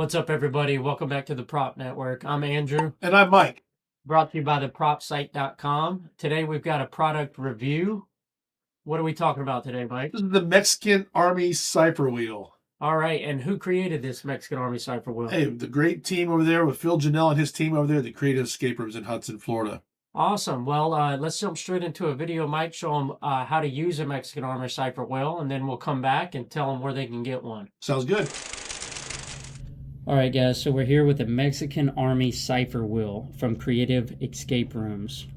What's up, everybody? Welcome back to the Prop Network. I'm Andrew. And I'm Mike. Brought to you by thepropsite.com. Today we've got a product review. What are we talking about today, Mike? This is the Mexican Army Cipher Wheel. All right, and who created this Mexican Army Cipher Wheel? Hey, the great team over there with Phil Janelle and his team over there that created escape rooms in Hudson, Florida. Awesome. Well, let's jump straight into a video. Mike, show them how to use a Mexican Army Cipher Wheel, and then we'll come back and tell them where they can get one. Sounds good. All right, guys, so we're here with the Mexican Army Cipher Wheel from Creative Escape Rooms.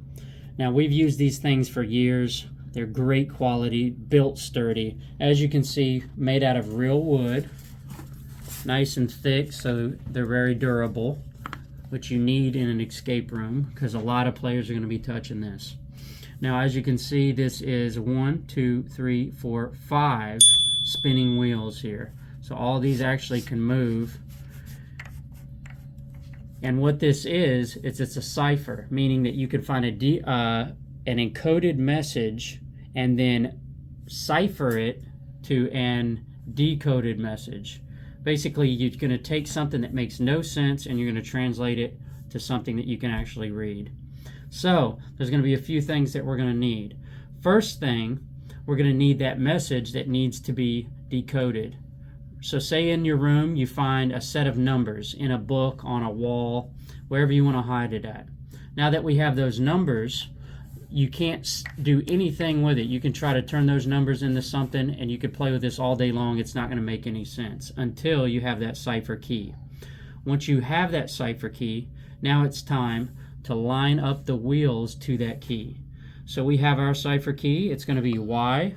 Now, we've used these things for years. They're great quality, built sturdy. As you can see, made out of real wood, nice and thick, so they're very durable, which you need in an escape room because a lot of players are going to be touching this. Now, as you can see, this is 5 spinning wheels here. So all these actually can move. And what this is, it's a cipher, meaning that you can find an encoded message and then cipher it to an decoded message. Basically, you're going to take something that makes no sense and you're going to translate it to something that you can actually read. So, there's going to be a few things that we're going to need. First thing, we're going to need that message that needs to be decoded. So say in your room you find a set of numbers in a book, on a wall, wherever you want to hide it at. Now that we have those numbers, you can't do anything with it. You can try to turn those numbers into something and you could play with this all day long. It's not going to make any sense until you have that cipher key. Once you have that cipher key, now it's time to line up the wheels to that key. So we have our cipher key. It's going to be Y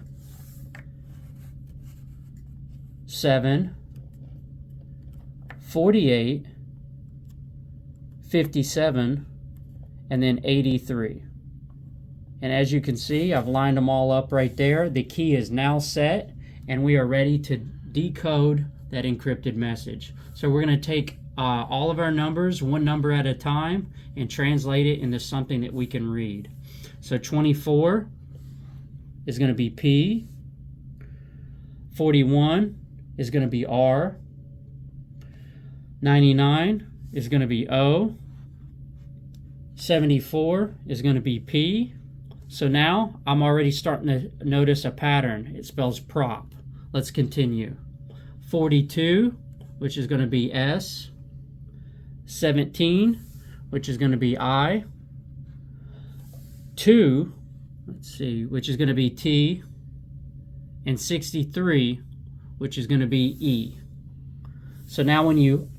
7 48 57 and then 83. And as you can see, I've lined them all up right there. The key is now set and we are ready to decode that encrypted message. So we're going to take all of our numbers, one number at a time, and translate it into something that we can read. So 24 is going to be P, 41 is going to be R, 99 is going to be O, 74 is going to be P. So now I'm already starting to notice a pattern. It spells prop. Let's continue. 42, which is going to be S, 17, which is going to be I, 2, let's see, which is going to be T, and 63, which is going to be E. So now when you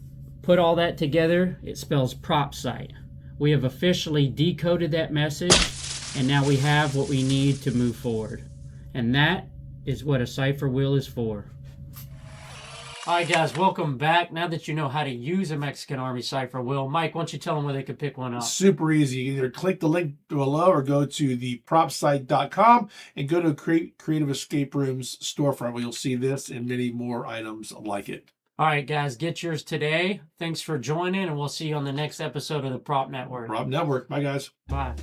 put all that together, it spells prop site. We have officially decoded that message, and now we have what we need to move forward. And that is what a cipher wheel is for. All right, guys, welcome back. Now that you know how to use a Mexican Army Cipher Wheel, Mike, why don't you tell them where they can pick one up? Super easy. You can either click the link below or go to thepropsite.com and go to Creative Escape Rooms storefront where you'll see this and many more items like it. All right, guys, get yours today. Thanks for joining, and we'll see you on the next episode of the Prop Network. Prop Network. Bye, guys. Bye.